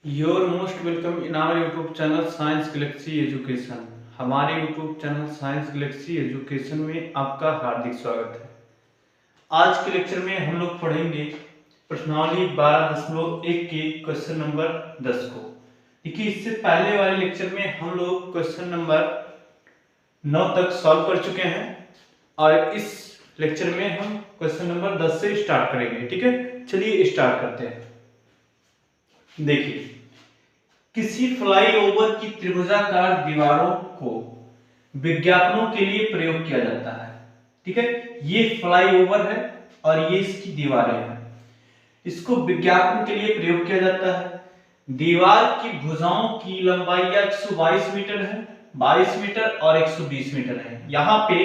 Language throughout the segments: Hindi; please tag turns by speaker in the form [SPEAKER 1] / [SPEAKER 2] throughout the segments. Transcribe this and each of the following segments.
[SPEAKER 1] Your most welcome in our YouTube channel Science Galaxy Education. हमारे YouTube channel Science Galaxy Education में आपका हार्दिक स्वागत है। आज के लेक्चर में हम लोग पढ़ेंगे प्रश्नावली 12.1 के क्वेश्चन नंबर 10 को। देखिए, इससे पहले वाले लेक्चर में हम लोग क्वेश्चन नंबर 9 तक सॉल्व कर चुके हैं और इस लेक्चर में हम क्वेश्चन नंबर 10 से स्टार्ट करेंगे। ठीक है, चलिए स्टार्ट करते हैं। देखिए, किसी फ्लाईओवर की त्रिभुजाकार दीवारों को विज्ञापनों के लिए प्रयोग किया जाता है। ठीक है, ये फ्लाईओवर है और ये इसकी दीवारें हैं। इसको विज्ञापन के लिए प्रयोग किया जाता है। दीवार की भुजाओं की लंबाई 122 मीटर है, 22 मीटर और 120 मीटर है। यहाँ पे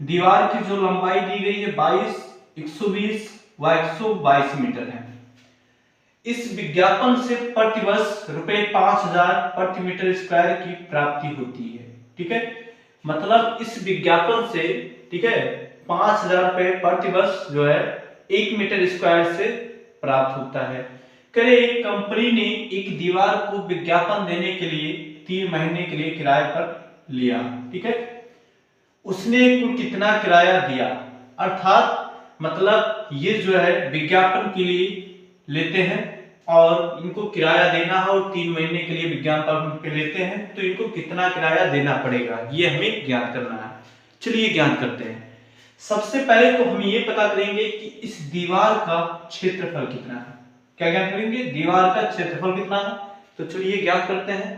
[SPEAKER 1] दीवार की जो लंबाई दी गई है 22, 120 व 122 मीटर है। इस विज्ञापन से प्रतिवर्ष ₹5000 प्रति मीटर स्क्वायर की प्राप्ति होती है। ठीक है, मतलब इस विज्ञापन से, ठीक है, 5000 रुपए प्रतिवर्ष जो है 1 मीटर स्क्वायर से प्राप्त होता है। करे एक कंपनी ने एक दीवार को विज्ञापन देने के लिए 3 महीने के लिए किराए पर लिया। ठीक है, उसने कुल कितना किराया दिया, अर्थात मतलब ये जो है विज्ञापन के लिए लेते हैं और इनको किराया देना है और 3 महीने के लिए विज्ञापन पे लेते हैं, तो इनको कितना किराया देना पड़ेगा ये हमें ज्ञात करना है। चलिए ज्ञात करते हैं। सबसे पहले तो हम ये पता करेंगे कि इस दीवार का क्षेत्रफल कितना है। क्या ज्ञात करेंगे? दीवार का क्षेत्रफल कितना है। तो चलिए ज्ञात करते हैं।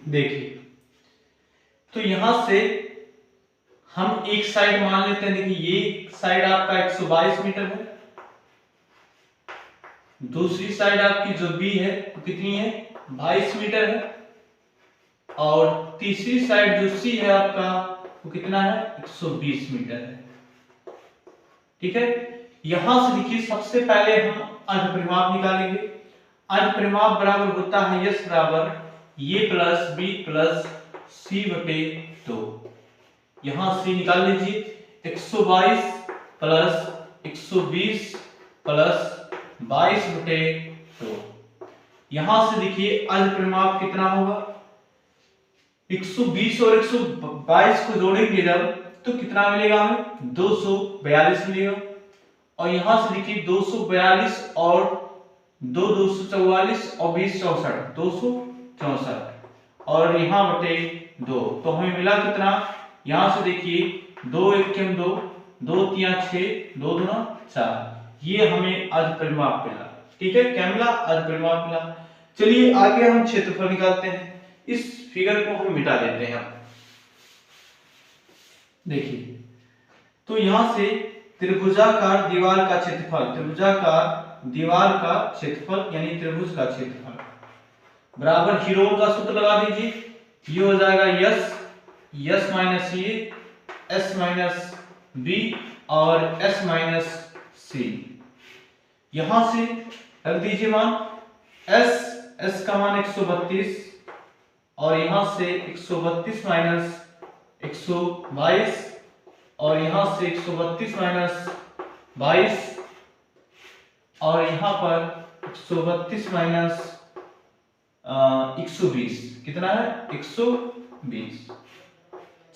[SPEAKER 1] देखिए, तो यहां से हम एक साइड मान लेते हैं। देखिए, ये साइड आपका 122 मीटर है, दूसरी साइड आपकी जो बी है वो कितनी है, 22 मीटर है, और तीसरी साइड जो सी है आपका वो कितना है, 120 मीटर है। ठीक है, यहां से देखिए सबसे पहले हम अर्धपरिमाप निकालेंगे। अर्धपरिमाप बराबर होता है यस बराबर ये प्लस बी प्लस सी बटे 2। यहां से निकाल लीजिए 122 प्लस 120 प्लस 22 बटे 2। यहां से देखिए अर्धपरिमाप कितना होगा, 120 और 122 को जोड़ेंगे जब तो कितना मिलेगा हमें, 242 मिलेगा। और यहां से देखिए 242 और 244 और 20 64, 264 और यहाँ बटे 2, तो हमें मिला कितना। यहां से देखिए 2 1 2, 2 3 6, 2 2 4, ये हमें अर्धपरिमाप मिला। ठीक है, क्या मिला, अर्धपरिमाप मिला। चलिए आगे हम क्षेत्रफल निकालते हैं। इस फिगर को हम मिटा देते हैं। देखिए, तो यहां से त्रिभुजाकार दीवार का क्षेत्रफल, त्रिभुजाकार दीवार का क्षेत्रफल यानी त्रिभुज का क्षेत्रफल बराबर हीरोन का सूत्र लगा दीजिए। ये हो जाएगा यस माइनस ये, एस माइनस बी और एस माइनस सी। यहां से रख दीजिए मान एस का मान 132 और यहां से 132 माइनस 122 और यहां से 132 माइनस 22 और यहां पर 132 माइनस 120, कितना है, 120।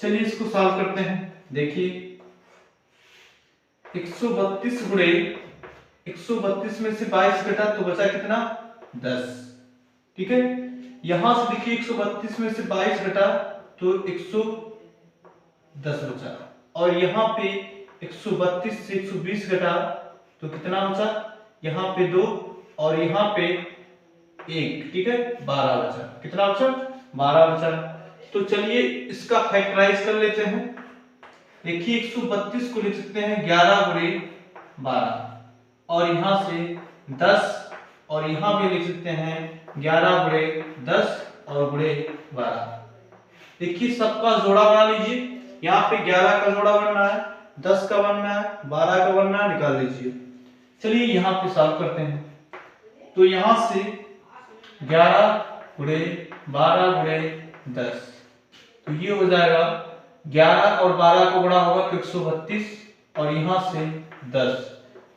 [SPEAKER 1] चलिए इसको सॉल्व करते हैं। देखिए 132 गुणे 132 में से 22 घटा तो बचा कितना, 10। ठीक है, यहां से देखिए 132 में से 22 घटा तो 110 बचा, और यहाँ पे 132 से 120 घटा तो कितना बचा, यहाँ पे 2 और यहाँ पे 1। ठीक है, 12 बचा। कितना बचा, 12 बचा। तो चलिए इसका फैक्टराइज कर लेते हैं। देखिए 132 को लिख सकते हैं 11 गुणे 12 और यहां से 10 और यहां भी लिख सकते हैं 11 गुणे 10 और गुणे 12। देखिए सबका जोड़ा बना लीजिए। यहाँ पे 11 का जोड़ा बनना है, 10 का बनना है, 12 का बनना है, निकाल लीजिए। चलिए यहाँ पे सॉल्व करते हैं। तो यहाँ से 11 गुणे 12 गुणे 10। तो ये हो जाएगा 11 और 12 को गुणा होगा तो 132 और यहां से 10,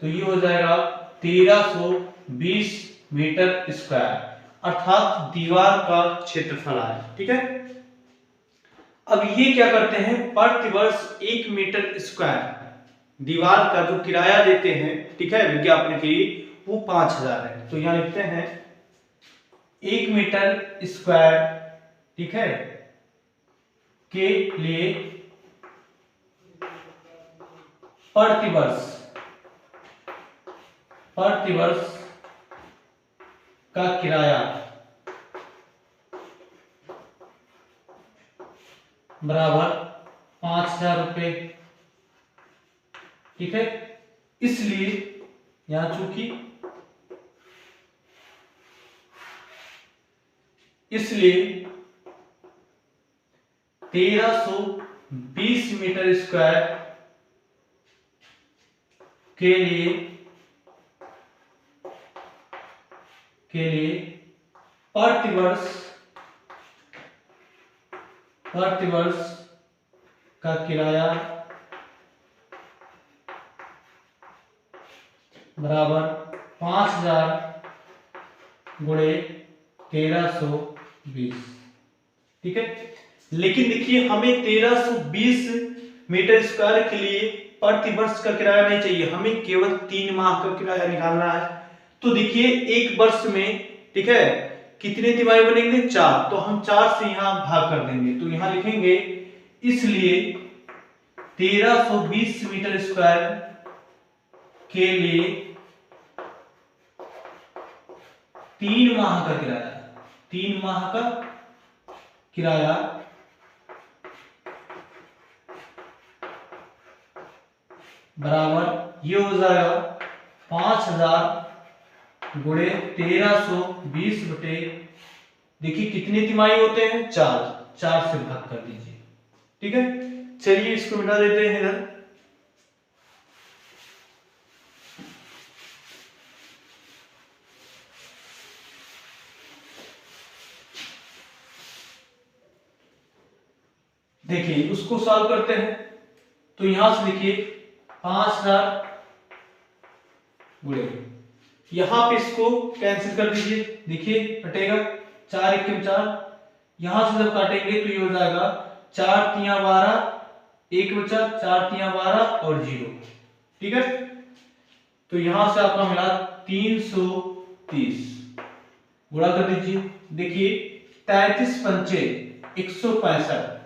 [SPEAKER 1] तो ये हो जाएगा 1320 मीटर स्क्वायर, अर्थात दीवार का क्षेत्रफल है। ठीक है, अब ये क्या करते हैं, प्रति वर्ष 1 मीटर स्क्वायर दीवार का जो किराया देते हैं, ठीक है, विज्ञापन के लिए, वो 5000 है। तो यहां लिखते हैं 1 मीटर स्क्वायर, ठीक है, के लिए प्रतिवर्ष का किराया बराबर 5000 रुपये। ठीक है, इसलिए यहां चूंकि 1320 मीटर स्क्वायर के लिए प्रतिवर्ष का किराया बराबर 5000 गुणे 1320। ठीक है, लेकिन देखिए हमें 1320 मीटर स्क्वायर के लिए प्रति वर्ष का किराया नहीं चाहिए, हमें केवल 3 माह का किराया निकालना है। तो देखिए एक वर्ष में, ठीक है, कितने तिमाही बनेंगे, 4, तो हम 4 से यहां भाग कर देंगे। तो यहां लिखेंगे इसलिए 1320 मीटर स्क्वायर के लिए 3 माह का किराया, 3 माह का किराया बराबर ये हो जाएगा 5000 गुणे 1320 बटे, देखिए कितने तिमाही होते हैं, 4, 4 से भाग कर दीजिए। ठीक है, चलिए इसको मिटा देते हैं इधर। देखिए उसको सॉल्व करते हैं, तो यहां से देखिए 5000 गुणे, यहां पे इसको कैंसिल कर दीजिए, देखिए कटेगा 4 1 4, यहां से जब काटेंगे तो ये हो जाएगा 4 3 12, 1 बचा, 4 3 12 और 0। ठीक है, तो यहां से आपका मिला 330, गुणा कर दीजिए, देखिए 33 पंचे 165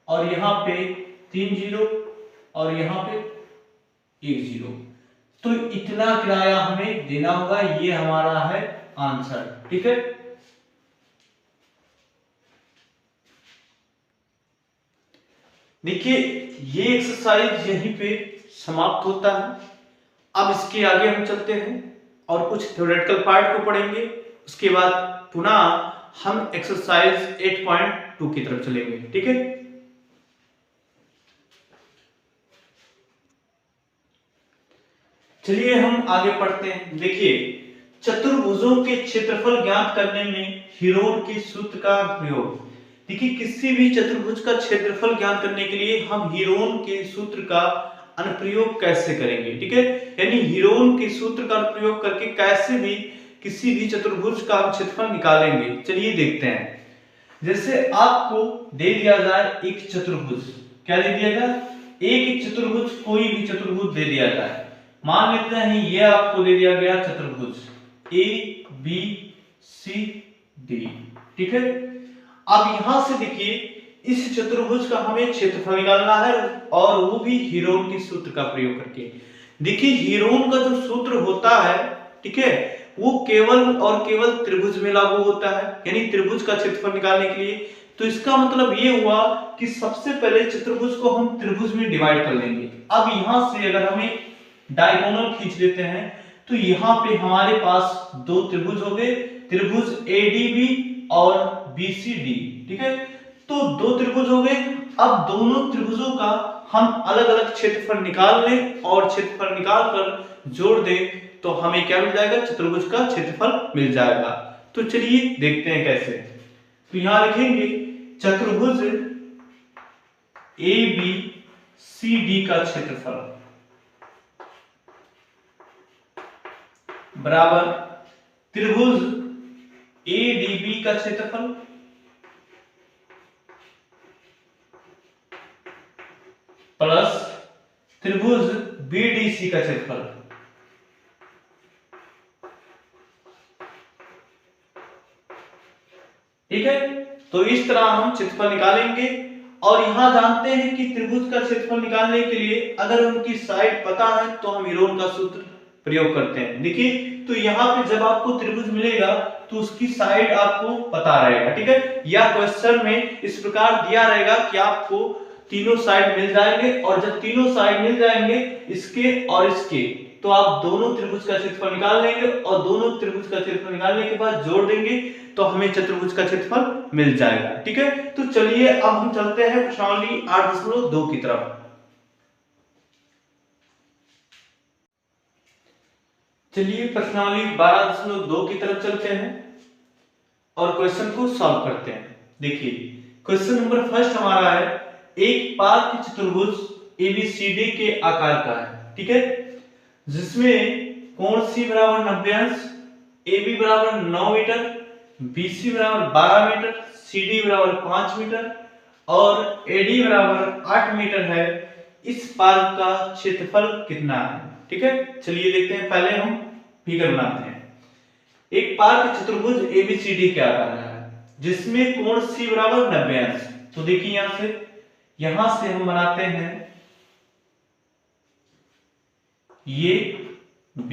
[SPEAKER 1] और यहाँ पे 3 0 और यहाँ पे 1 0, तो इतना किराया हमें देना होगा, ये हमारा है आंसर। ठीक है, देखिए ये एक्सरसाइज यहीं पे समाप्त होता है। अब इसके आगे हम चलते हैं और कुछ थ्योरेटिकल पार्ट को पढ़ेंगे, उसके बाद पुनः हम एक्सरसाइज 8.2 की तरफ चलेंगे। ठीक है, चलिए हम आगे पढ़ते हैं। देखिए चतुर्भुजों के क्षेत्रफल ज्ञात करने में हीरोन के सूत्र का प्रयोग। देखिए किसी भी चतुर्भुज का क्षेत्रफल ज्ञात करने के लिए हम हीरोन के सूत्र का अनुप्रयोग कैसे करेंगे। ठीक है, यानी हीरोन के सूत्र का अनुप्रयोग करके कैसे भी किसी भी चतुर्भुज का क्षेत्रफल निकालेंगे। चलिए देखते हैं, जैसे आपको दे दिया जाए एक चतुर्भुज, क्या दे दिया जाए, एक चतुर्भुज, कोई भी चतुर्भुज दे दिया जाए, मान लेते हैं ये आपको दे दिया गया चतुर्भुज A B C D। ठीक है, अब यहां से देखिए इस चतुर्भुज का हमें क्षेत्रफल निकालना है और वो भी हीरोन के सूत्र का प्रयोग करके। देखिए हीरोन का जो सूत्र होता है, ठीक है, वो केवल और केवल त्रिभुज में लागू होता है, यानी त्रिभुज का क्षेत्रफल निकालने के लिए। तो इसका मतलब ये हुआ कि सबसे पहले चतुर्भुज को हम त्रिभुज में डिवाइड कर लेंगे। अब यहां से अगर हमें डायगोनल खींच लेते हैं तो यहाँ पे हमारे पास 2 त्रिभुज हो गए, त्रिभुज ADB और BCD। ठीक है, तो 2 त्रिभुज हो गए। अब दोनों त्रिभुजों का हम अलग अलग क्षेत्रफल निकाल लें और क्षेत्रफल निकाल कर जोड़ दें तो हमें क्या मिल जाएगा, चतुर्भुज का क्षेत्रफल मिल जाएगा। तो चलिए देखते हैं कैसे। तो यहाँ लिखेंगे चतुर्भुज ABCD का क्षेत्रफल बराबर त्रिभुज ADB का क्षेत्रफल प्लस त्रिभुज BDC का क्षेत्रफल। ठीक है, तो इस तरह हम क्षेत्रफल निकालेंगे। और यहां जानते हैं कि त्रिभुज का क्षेत्रफल निकालने के लिए अगर उनकी साइड पता है तो हम हीरोन का सूत्र प्रयोग करते हैं। देखिए, तो यहाँ पे जब आपको त्रिभुज मिलेगा तो उसकी साइड आपको पता रहेगा। ठीक है, या क्वेश्चन में इस प्रकार दिया रहेगा कि आपको तीनों साइड मिल जाएंगे, और जब तीनों साइड मिल जाएंगे इसके और इसके, तो आप दोनों त्रिभुज का क्षेत्रफल निकाल लेंगे, और दोनों त्रिभुज का क्षेत्रफल निकालने के बाद जोड़ देंगे तो हमें चतुर्भुज का क्षेत्रफल मिल जाएगा। ठीक है, तो चलिए अब हम चलते हैं प्रश्नावली 8.2 की तरफ। चलिए प्रश्नावली 12.2 की तरफ चलते हैं और क्वेश्चन को सॉल्व करते हैं। देखिए, क्वेश्चन नंबर फर्स्ट हमारा है, एक पार्क चतुर्भुज ABCD के आकार का है। ठीक है, जिसमें कोण C बराबर 90 अंश, AB बराबर 9 मीटर, BC बराबर 12 मीटर, CD बराबर 5 मीटर और AD बराबर 8 मीटर है। इस पार्क का क्षेत्रफल कितना है? ठीक है, चलिए देखते हैं। पहले हम फिगर बनाते हैं। एक पार्क चतुर्भुज ABCD के आकार का है जिसमें कोण C बराबर 90 अंश। तो देखिए यहां से हम बनाते हैं ये B।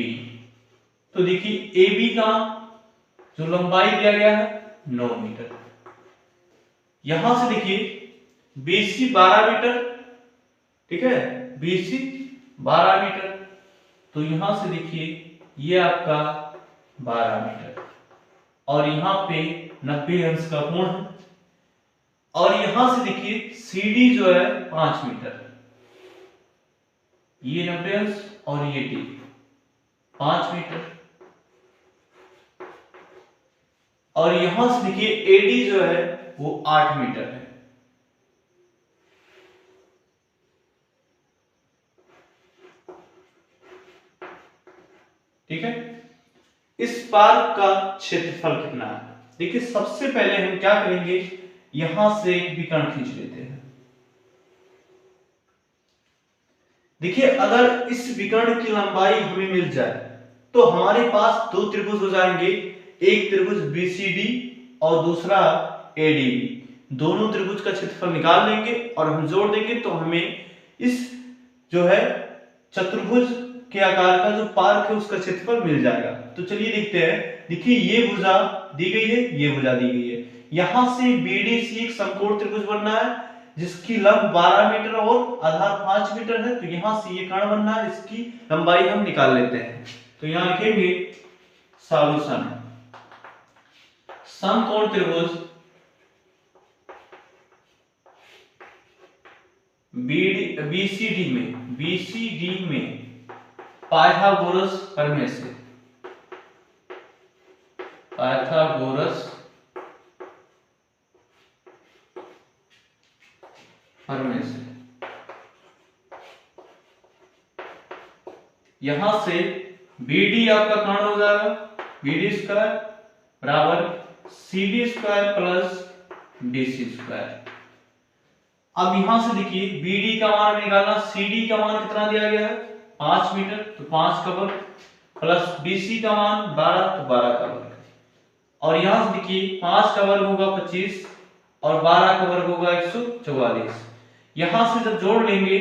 [SPEAKER 1] तो देखिए AB का जो लंबाई दिया गया है 9 मीटर। यहां से देखिए BC 12 मीटर। ठीक है, BC 12 मीटर, तो यहां से देखिए ये आपका 12 मीटर और यहां पे 90 अंश का कोण है। और यहां से देखिए CD जो है 5 मीटर, ये 90 अंश और ये D 5 मीटर, और यहां से देखिए AD जो है वो 8 मीटर है। ठीक है, इस पार्क का क्षेत्रफल कितना है? देखिए, सबसे पहले हम क्या करेंगे, यहां से एक विकर्ण खींच लेते हैं। देखिए, अगर इस विकर्ण की लंबाई हमें मिल जाए तो हमारे पास दो त्रिभुज हो जाएंगे, एक त्रिभुज BCD और दूसरा ADB। दोनों त्रिभुज का क्षेत्रफल निकाल लेंगे और हम जोड़ देंगे तो हमें इस जो है चतुर्भुज के आकार का जो पार्क है उसका क्षेत्रफल मिल जाएगा। तो चलिए देखते हैं। देखिए, ये भुजा दी गई है, ये भुजा दी गई है। यहां से BDC एक समकोण त्रिभुज बनना है जिसकी लंब 12 मीटर और आधार 5 मीटर है। तो यहां से ये कर्ण बनना है, इसकी लंबाई हम निकाल लेते हैं। तो यहां लिखेंगे सॉल्यूशन, समकोण त्रिभुज BCD में पाइथागोरस प्रमेय से यहां से BD आपका कर्ण हो जाएगा, BD स्क्वायर बराबर CD square plus DC square. अब यहां से देखिए BD का मान निकालना, CD का मान कितना दिया गया है 5 मीटर, तो 5 का वर्ग प्लस BC का मान 12, तो 12 का वर्ग। और यहां से देखिए 5 का वर्ग होगा 25 और 12 का वर्ग होगा 144। यहां से जब जोड़ लेंगे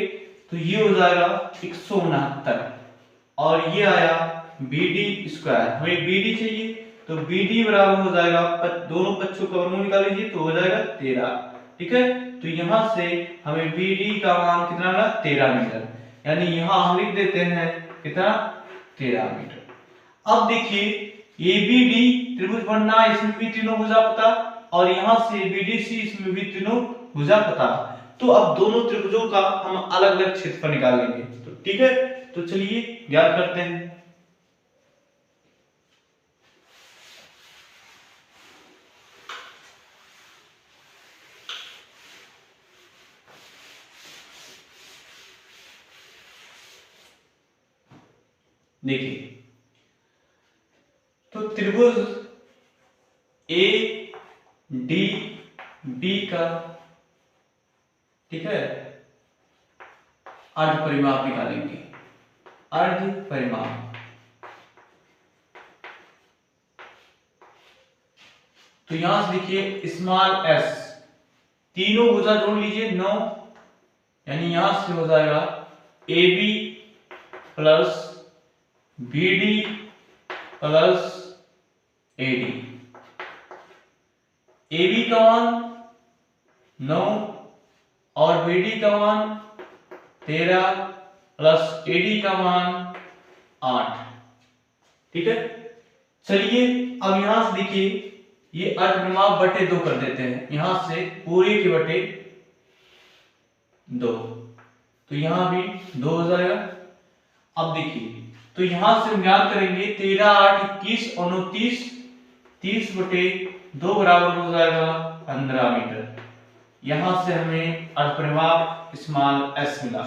[SPEAKER 1] तो ये हो जाएगा 169 और ये आया BD स्क्वायर। हमें BD चाहिए तो BD बराबर हो जाएगा, दोनों पक्षों का वर्गमूल निकाल लीजिए तो हो जाएगा 13। ठीक है, तो यहां से हमें BD का मान कितना आना 13 मीटर, यानी यहां हम लिख देते हैं कितना 13 मीटर। अब देखिए ABD त्रिभुज बनना, इसमें भी तीनों भुजा पता, और यहां से BDC इसमें भी तीनों भुजा पता। तो अब दोनों त्रिभुजों का हम अलग अलग क्षेत्रफल निकाल लेंगे। तो ठीक है, तो चलिए ज्ञात करते हैं। देखिए, तो त्रिभुज ए डी बी का, ठीक है, अर्ध परिमाप निकालेंगे। अर्ध परिमाप, तो यहां से देखिए स्मॉल एस, तीनों भुजा जोड़ लीजिए 9, यानी यहां से हो जाएगा A B plus B D plus A D. A B का मान 9 और बी डी का मान 13 प्लस ए डी का मान 8। ठीक है, चलिए अब यहां से देखिए ये अर्धपरिमाप बटे 2 कर देते हैं, यहां से पूरे के बटे 2, तो यहां भी 2 हो जाएगा। अब देखिए, तो यहां से हम ज्ञात करेंगे 13, 8, 21 और 29, 30 बटे 2 बराबर हो जाएगा 15 मीटर। यहां से हमें अर्धपरिमाप स्मॉल एस मिला।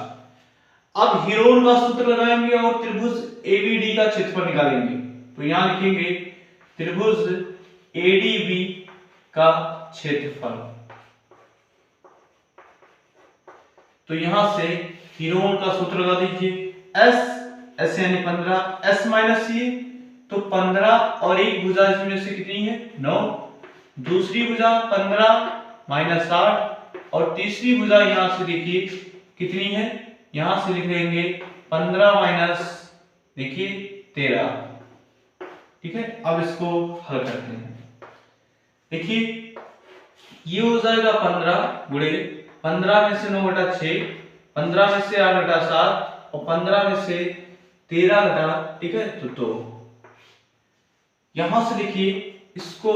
[SPEAKER 1] अब हीरोन का सूत्र लगाएंगे और त्रिभुज एबीडी का क्षेत्रफल निकालेंगे। तो यहां लिखेंगे त्रिभुज एडीबी का क्षेत्रफल। तो यहां से हीरोन का सूत्र लगा दीजिए, एस यानी 15, एस माइनस ये, तो 15 और एक भुजा इसमें से कितनी है 9, दूसरी भुजा 15 माइनस 8 और तीसरी भुजा यहां से देखिए कितनी है, यहां से लिख देंगे 15 माइनस देखिए 13। ठीक है, अब इसको हल करते हैं। देखिए ये हो जाएगा 15 गुणे 15 में से 9 घटा 6, 15 में से 8 घटा 7 और 15 में से 13 घटा, ठीक है, तो 2। यहां से देखिए इसको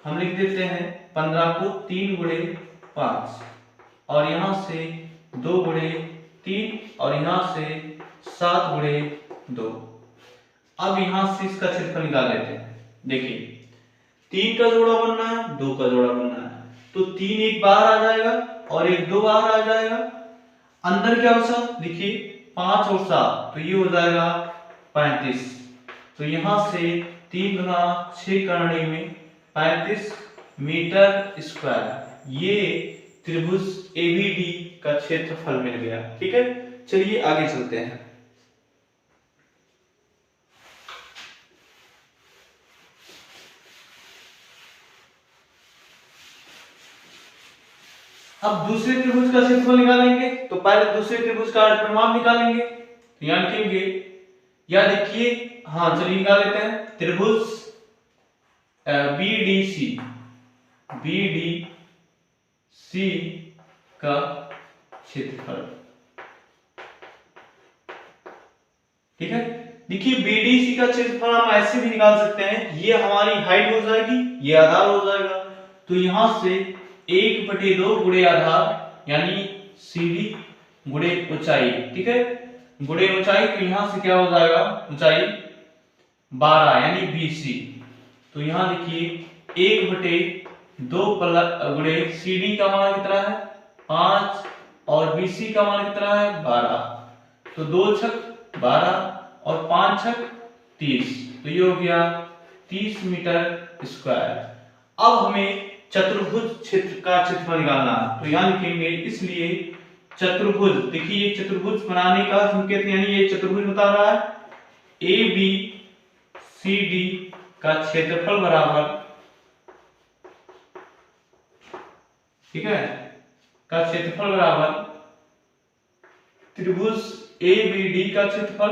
[SPEAKER 1] हम लिख देते हैं 15 को 3 गुणे 5 और यहां से 2 गुणे 3 और यहां से 7 गुणे 2। अब यहां से इसका क्षेत्रफल निकाल लेते हैं। देखिए 3 का जोड़ा बनना है, 2 का जोड़ा बनना है, तो 3 एक बाहर आ जाएगा और एक 2 बाहर आ जाएगा। अंदर क्या बचा, देखिए 5 और 7, तो ये हो जाएगा 35। तो यहां से 3 गुना 6 करने में 35 मीटर स्क्वायर ये त्रिभुज एबीडी का क्षेत्रफल मिल गया। ठीक है, चलिए आगे चलते हैं। अब दूसरे त्रिभुज का क्षेत्रफल निकालेंगे, तो पहले दूसरे त्रिभुज का अर्धपरिमाप निकालेंगे। तो यहां लिखेंगे, या देखिए, हाँ चलिए निकाल लेते हैं। त्रिभुज बीडीसी, बीडीसी का क्षेत्रफल। ठीक है, देखिए बीडीसी का क्षेत्रफल हम ऐसे भी निकाल सकते हैं, ये हमारी हाइट हो जाएगी, ये आधार हो जाएगा, तो यहां से 1/2 गुणे आधार यानी CD गुणे ऊंचाई। ठीक है, गुणे ऊंचाई, तो यहां से क्या हो जाएगा ऊंचाई 12 यानी BC। तो यहां देखिए 1/2 गुणे CD का मान कितना है 5 और BC का मान कितना है 12, तो 2 छक 12 और 5 छक 30, तो ये हो गया 30 मीटर स्क्वायर। अब हमें चतुर्भुज क्षेत्र का क्षेत्रफल निकालना है, तो यहां लिखेंगे, इसलिए चतुर्भुज, देखिए ये चतुर्भुज बनाने का संकेत, यानी ये चतुर्भुज बता रहा है ABCD का क्षेत्रफल बराबर, ठीक है, का क्षेत्रफल बराबर त्रिभुज ABD का क्षेत्रफल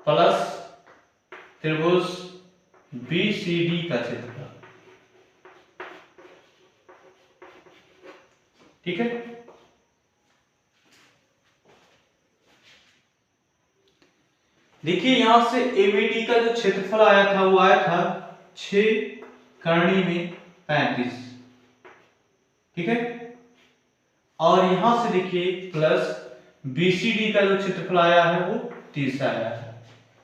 [SPEAKER 1] प्लस त्रिभुज BCD का क्षेत्रफल। ठीक है, देखिए यहां से ABD का जो क्षेत्रफल आया था वो आया था 6 करनी में 35। ठीक है, और यहां से देखिए प्लस BCD का जो क्षेत्रफल आया है वो 30 आया है।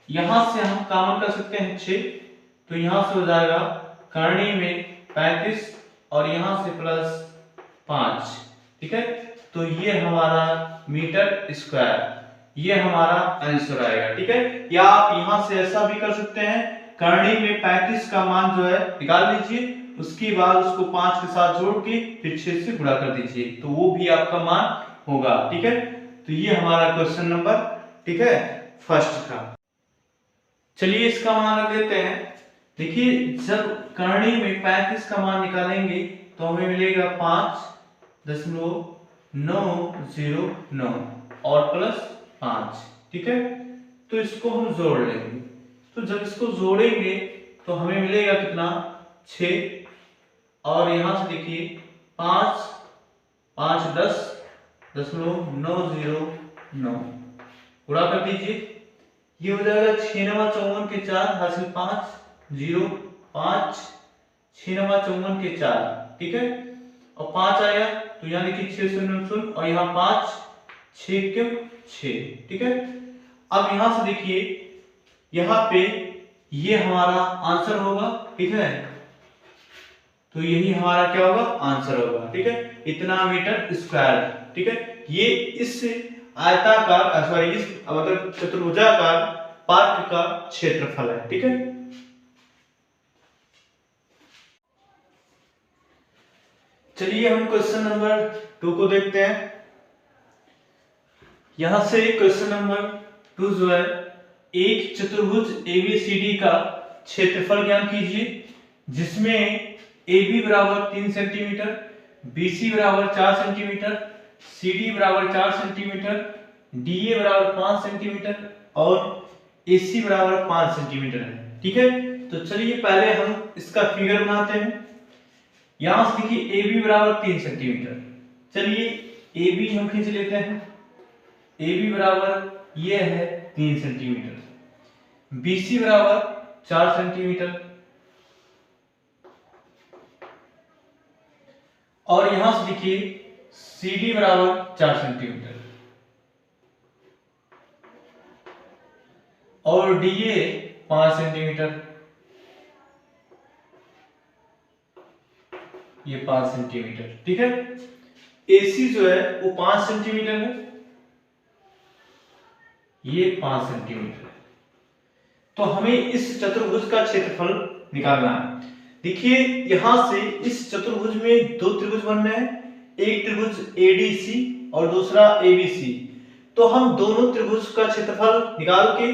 [SPEAKER 1] यहां से हम कॉमन कर सकते हैं 6, तो यहां से हो जाएगा करनी में 35 और यहां से प्लस 5। ठीक है, तो तो ये हमारा मीटर स्क्वायर, ये हमारा आंसर आएगा। ठीक है, या आप यहां से ऐसा भी कर सकते हैं, करनी में 35 का मान जो है निकाल लीजिए, उसके बाद उसको 5 के साथ जोड़ के फिर 6 से गुणा कर दीजिए, तो वो भी आपका मान होगा। ठीक है, तो ये हमारा क्वेश्चन नंबर, ठीक है, फर्स्ट था। चलिए इसका मान रख देते हैं। देखिए जब करनी में 35 का मान निकालेंगे तो हमें मिलेगा 5.909 और प्लस 5। ठीक है, तो इसको हम जोड़ लेंगे, तो जब इसको जोड़ेंगे तो हमें मिलेगा कितना 6, और यहां से देखिए 5 5 10.909 पूरा कर दीजिए, ये हो जाएगा 6×54 के 4 हासिल 5 0 5 6×54 के 4। ठीक है, और 5 आया तो यहाँ देखिए 6 0 0 और यहाँ 5 6 क्यों 6। ठीक है, अब यहां से देखिए यहाँ पे ये हमारा आंसर होगा। ठीक है, तो यही हमारा क्या होगा आंसर होगा। ठीक है, इतना मीटर स्क्वायर। ठीक है, ये इस आयताकार सॉरी इस मतलब चतुर्भुजाकार पार्क का क्षेत्रफल है। ठीक है, चलिए हम क्वेश्चन नंबर 2 को देखते हैं। यहां से क्वेश्चन नंबर 2 जो है, एक चतुर्भुज ABCD का क्षेत्रफल ज्ञात कीजिए, जिसमें AB बराबर 3 सेंटीमीटर, BC बराबर 4 सेंटीमीटर, CD बराबर 4 सेंटीमीटर, DA बराबर 5 सेंटीमीटर और AC बराबर 5 सेंटीमीटर है। ठीक है, तो चलिए पहले हम इसका फिगर बनाते हैं। यहां से देखिए AB बराबर 3 सेंटीमीटर, चलिए AB हम खींच लेते हैं। AB बराबर ये है 3 सेंटीमीटर, BC बराबर 4 सेंटीमीटर और यहां से देखिए CD बराबर 4 सेंटीमीटर और DA 5 सेंटीमीटर, ये 5 सेंटीमीटर। ठीक है, AC जो है वो 5 सेंटीमीटर है, ये 5 सेंटीमीटर है। तो हमें इस चतुर्भुज का क्षेत्रफल निकालना है। देखिए यहां से इस चतुर्भुज में दो त्रिभुज बनने हैं, एक त्रिभुज ADC और दूसरा ABC। तो हम दोनों त्रिभुज का क्षेत्रफल निकाल के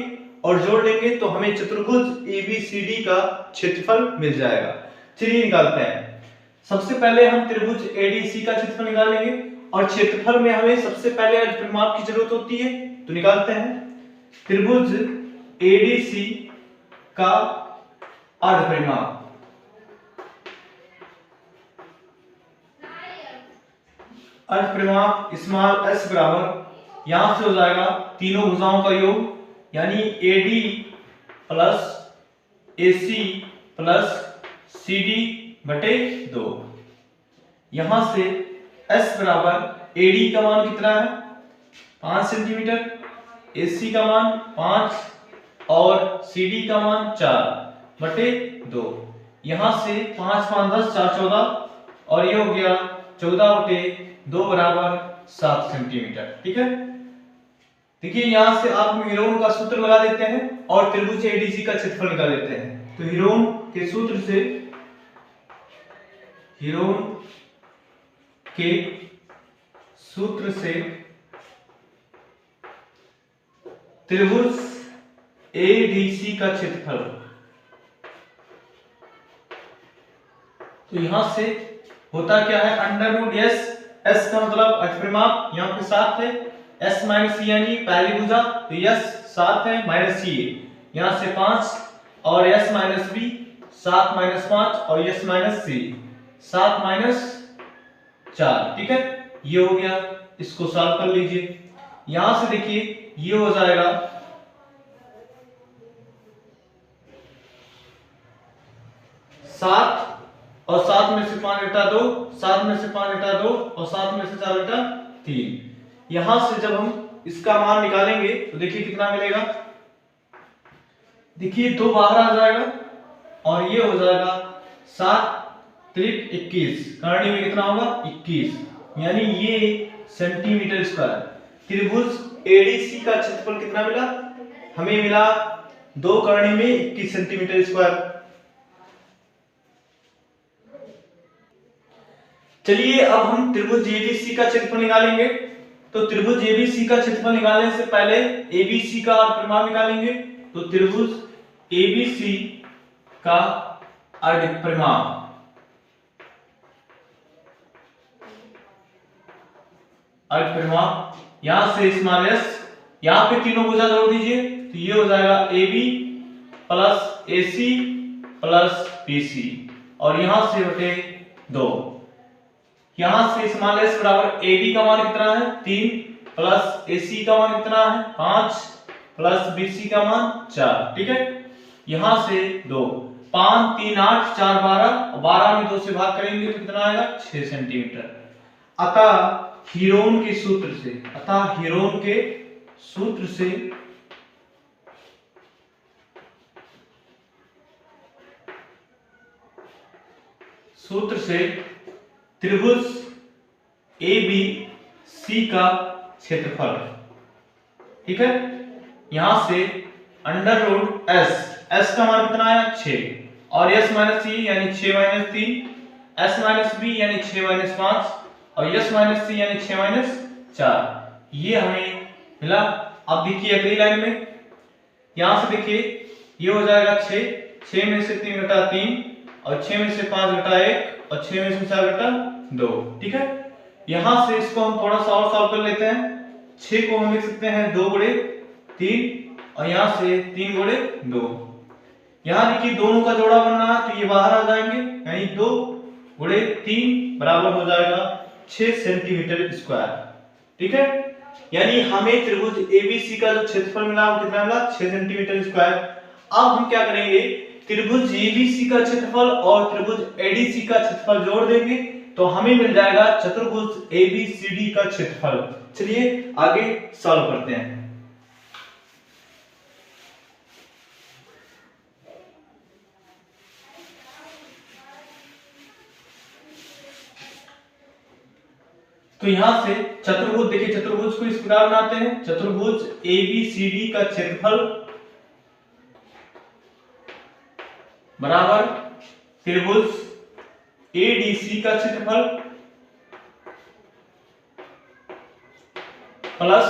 [SPEAKER 1] और जोड़ लेंगे तो हमें चतुर्भुज ABCD का क्षेत्रफल मिल जाएगा। चलिए निकालते हैं। सबसे पहले हम त्रिभुज ADC का क्षेत्रफल निकालेंगे और क्षेत्रफल में हमें सबसे पहले अर्धपरिमाप की जरूरत होती है, तो निकालते हैं। त्रिभुज ADC का अर्धपरिमाप, अर्धपरिमाप स्मॉल s बराबर यहां से हो जाएगा तीनों भुजाओं का योग, यानी AD plus AC plus CD बटे 2। यहां से S बराबर AD का मान कितना है 5 सेंटीमीटर, AC का मान 5 और CD का मान 4 बटे 2। यहां से 5 5 10 4 14 और ये हो गया 14 बटे 2 बराबर 7 सेंटीमीटर। ठीक है, देखिए यहां से आप हीरोन का सूत्र लगा देते हैं और त्रिभुज ADC का क्षेत्रफल निकाल लेते हैं। तो हीरोन के सूत्र से, हीरोन के सूत्र से त्रिभुज ADC का क्षेत्रफल, तो यहां से होता क्या है अंडर रूट S, S का मतलब अर्धपरिमाप यहाँ पे 7 है, S माइनस C यानी पहली भुजा, तो S 7 है माइनस C यहाँ से 5 और S माइनस B 7 माइनस 5 और S माइनस C 7 माइनस 4। ठीक है, ये हो गया, इसको सॉल्व कर लीजिए। यहां से देखिए ये हो जाएगा 7 और 7 में से 5 घटा 2, 7 में से 5 घटा 2 और 7 में से 4 घटा 3। यहां से जब हम इसका मान निकालेंगे तो देखिए कितना मिलेगा, देखिए 2 बाहर आ जाएगा और ये हो जाएगा 7 3 21, करणी में कितना होगा 21, यानी ये सेंटीमीटर स्क्वायर। त्रिभुज एडीसी का क्षेत्रफल कितना मिला? हमें मिला 2 करनी में 21 सेंटीमीटर स्क्वायर। चलिए अब हम त्रिभुज एबीसी का क्षेत्रफल निकालेंगे। तो त्रिभुज एबीसी का क्षेत्रफल निकालने से पहले एबीसी का परिमाण निकालेंगे। तो त्रिभुज एबीसी का परिमाण, यहां से स्मॉल एस, यहां पे तीनों भुजा जोड़ दीजिए तो ये हो जाएगा AB plus AC plus BC और यहां से बटे 2। यहां से स्मॉल एस बराबर AB का मान कितना है 3 प्लस AC का मान कितना है 5 प्लस BC का मान 4। ठीक है, यहां से 2, 5 3 8 4 12 और 12 में 2 से भाग करेंगे तो कितना आएगा 6 सेंटीमीटर। अतः हीरोन के सूत्र से, सूत्र से त्रिभुज ABC का क्षेत्रफल, ठीक है, यहां से अंडर रूट S का मान कितना है 6 और S माइनस C यानी 6 माइनस 3, S माइनस B यानी 6 माइनस 5 और S माइनस C यानी 6 माइनस 4, ये हमें मिला। अब देखिए अगली लाइन में, यहां से देखिए ये हो जाएगा 6 में से 3 घटा 3 और 6 में से 5 घटा 1 और 6 में से 4 घटा 2। ठीक है, यहां से इसको हम थोड़ा सा और सॉल्व कर लेते हैं। 6 को हम लिख सकते हैं 2 गुणे 3 और यहां से 3 गुणे 2। यहां देखिए दोनों का जोड़ा बनना है तो ये बाहर आ जाएंगे, यानी 2 गुणे 3 बराबर हो जाएगा 6 सेंटीमीटर स्क्वायर। ठीक है, यानी हमें त्रिभुज एबीसी का जो क्षेत्रफल मिला वो कितना मिला 6 सेंटीमीटर स्क्वायर। अब हम क्या करेंगे, त्रिभुज एबीसी का क्षेत्रफल और त्रिभुज एडीसी का क्षेत्रफल जोड़ देंगे तो हमें मिल जाएगा चतुर्भुज एबीसीडी का क्षेत्रफल। चलिए आगे सॉल्व करते हैं। तो यहां से चतुर्भुज, देखिए चतुर्भुज को इस प्रकार बनाते हैं, चतुर्भुज एबीसीडी का क्षेत्रफल बराबर त्रिभुज एडीसी का क्षेत्रफल प्लस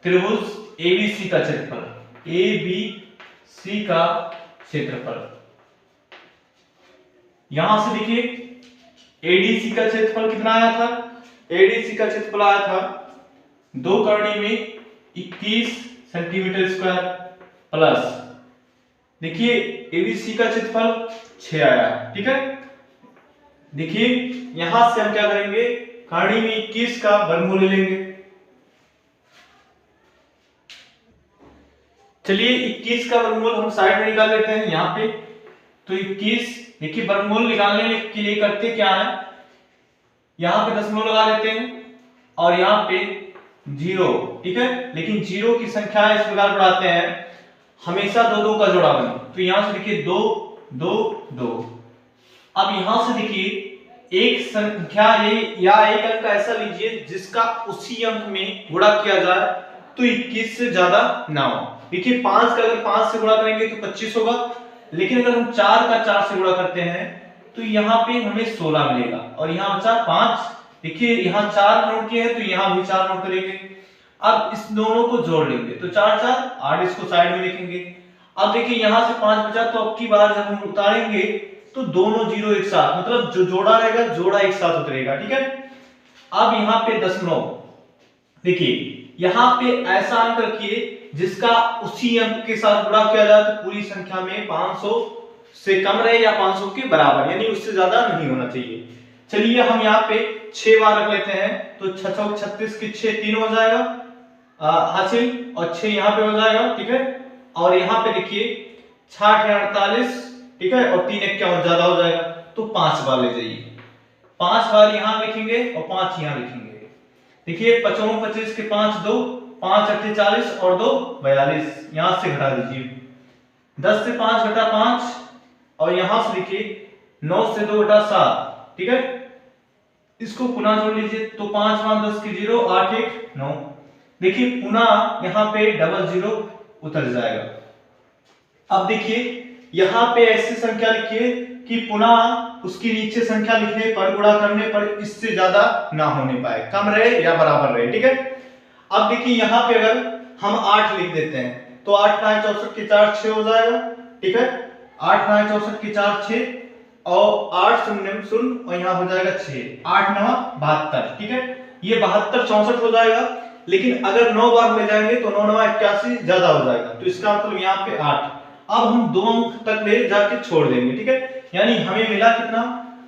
[SPEAKER 1] त्रिभुज एबीसी का क्षेत्रफल, एबीसी का क्षेत्रफल। यहां से देखिए एडीसी का क्षेत्रफल कितना आया था, एडीसी का क्षेत्रफल आया था 2 करनी में 21 सेंटीमीटर स्क्वायर प्लस देखिए एबीसी का क्षेत्रफल 6 आया। ठीक है, देखिए यहां से हम क्या करेंगे, करनी में 21 का वर्गमूल ले लेंगे। चलिए 21 का वर्गमूल हम साइड में निकाल लेते हैं यहां पे। तो 21 देखिए वर्गमूल निकालने के लिए करते क्या है, यहां पे दशमलव लगा लेते हैं और यहां पे 0। ठीक है, लेकिन 0 की संख्या इस प्रकार बढ़ाते हैं हमेशा 2 का जोड़ा बने। तो यहां से देखिए 2 2 2। अब यहां से देखिए एक संख्या ये या एक अंक ऐसा लीजिए जिसका उसी अंक में गुणा किया जाए तो 21 से ज्यादा ना हो। देखिए 5 का अगर 5 से गुणा करेंगे तो 25 होगा, लेकिन अगर हम 4 का 4 से गुणा करते हैं तो यहाँ पे हमें 16 मिलेगा और यहाँ बचा 5। देखिए यहाँ 4 नोट किए हैं तो यहाँ भी 4 नोट करेंगे। अब इस दोनों को जोड़ लेंगे तो 4 4 8, इसको साइड में लिखेंगे। अब देखिए यहाँ से 5 बचा तो अब की बार जब हम उतारेंगे तो दोनों जीरो एक साथ, मतलब जो जोड़ा रहेगा जोड़ा एक साथ उतरेगा। ठीक है, अब यहाँ पे दशमलव, देखिए यहाँ पे ऐसा अंक रखिए जिसका उसी अंक के साथ गुणा किया जाए तो पूरी संख्या में 500 से कम रहे या 500 के बराबर, यानी उससे ज्यादा नहीं होना चाहिए। चलिए हम यहाँ पे 6 बार रख लेते हैं तो 6 6 36 के 6 3 हो जाएगा हासिल और 6 यहाँ पे हो जाएगा। ठीक है, और यहाँ पे देखिए 6 48, ठीक है, और 3 51 ज्यादा हो जाएगा तो 5 बार ले जाइए। 5 बार यहाँ लिखेंगे और 5 यहाँ लिखेंगे। देखिए 55 25 के 5 2, 5 8 40 और 2 42, यहां से घटा दीजिए। 10 से 5 घटा 5 और यहां से देखिए 9 से 2 घटा 7। ठीक है, इसको पुनः जोड़ लीजिए तो 5 5 10 की 0, 8 1 9। देखिए पुनः यहाँ पे डबल 0 उतर जाएगा। अब देखिए यहाँ पे ऐसी संख्या लिखिए कि पुनः उसकी नीचे संख्या लिखने पर, गुणा करने पर इससे ज्यादा ना होने पाए, कम रहे या बराबर रहे, ठीक है। अब देखिए यहाँ पे अगर हम 8 लिख देते हैं तो 8 9 64 के 4 6 हो जाएगा, ठीक है। 8 9 64 के 4 6 और 8 0 0 और यहाँ हो जाएगा 6, 8 9 72, ठीक है। ये 72 64 हो जाएगा, लेकिन अगर 9 बार ले जाएंगे तो 9 9 81 ज्यादा हो जाएगा, तो इसका मतलब यहाँ पे 8। अब हम 2 अंक तक ले जाके छोड़ देंगे, ठीक है। यानी हमें मिला कितना,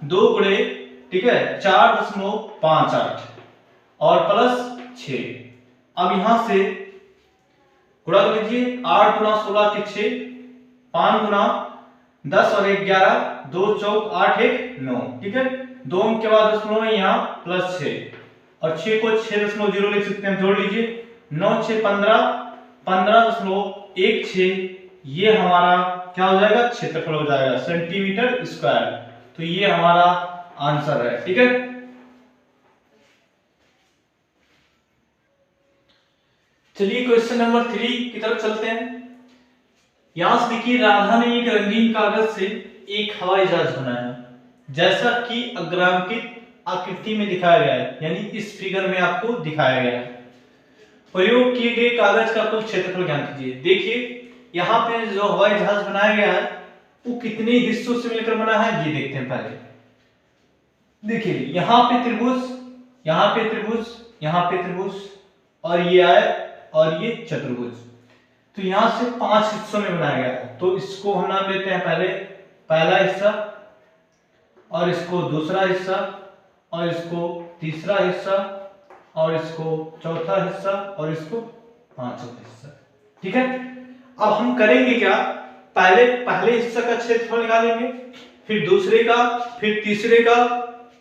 [SPEAKER 1] 2 गुणे, ठीक है, 4.58 और प्लस 6। अब यहां से गुणा कर लीजिए, 8 गुना 16 के 6, 5 गुना 10 और 1 11, 2 चौक 8 1 9, ठीक है। 2 अंक के बाद दशमलव में यहाँ प्लस 6 और 6 को 6.0 लिख सकते हैं, जोड़ लीजिए, 9 6 15, 15.16, ये हमारा क्या हो जाएगा, क्षेत्रफल हो जाएगा सेंटीमीटर स्क्वायर। तो ये हमारा आंसर है, ठीक है। चलिए क्वेश्चन नंबर 3 की तरफ चलते हैं। यहां से देखिए, राधा ने एक रंगीन कागज से एक हवाई जहाज बनाया, जैसा कि अग्रांकित आकृति में दिखाया गया है, यानी इस फिगर में आपको दिखाया गया है। प्रयोग किए गए कागज का कुल क्षेत्रफल ज्ञात कीजिए। देखिए यहाँ पे जो हवाई जहाज बनाया गया है वो कितने हिस्सों से मिलकर बना है, ये देखते हैं पहले। देखिए यहाँ पे त्रिभुज, यहाँ पे त्रिभुज, यहाँ पे त्रिभुज, और ये आयत और ये चतुर्भुज। तो यहाँ से 5 हिस्सों में बनाया गया है। तो इसको हम नाम देते हैं पहले पहला हिस्सा, और इसको दूसरा हिस्सा, और इसको तीसरा हिस्सा, और इसको चौथा हिस्सा, और इसको पांचवा हिस्सा, ठीक है। अब हम करेंगे क्या, पहले हिस्से का क्षेत्रफल निकालेंगे, फिर दूसरे का, फिर तीसरे का,